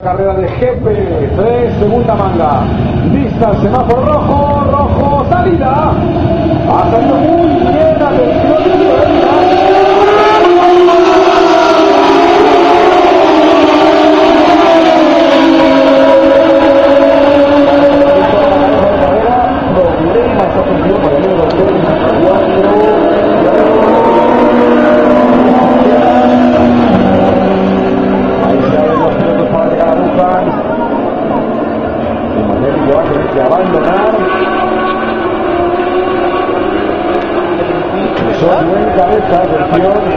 Carrera de Jepe, 3, segunda manga. Vista, semáforo rojo, rojo, salida. Ha salido muy bien, atención y de abandonar. Son buen cabeza, atención.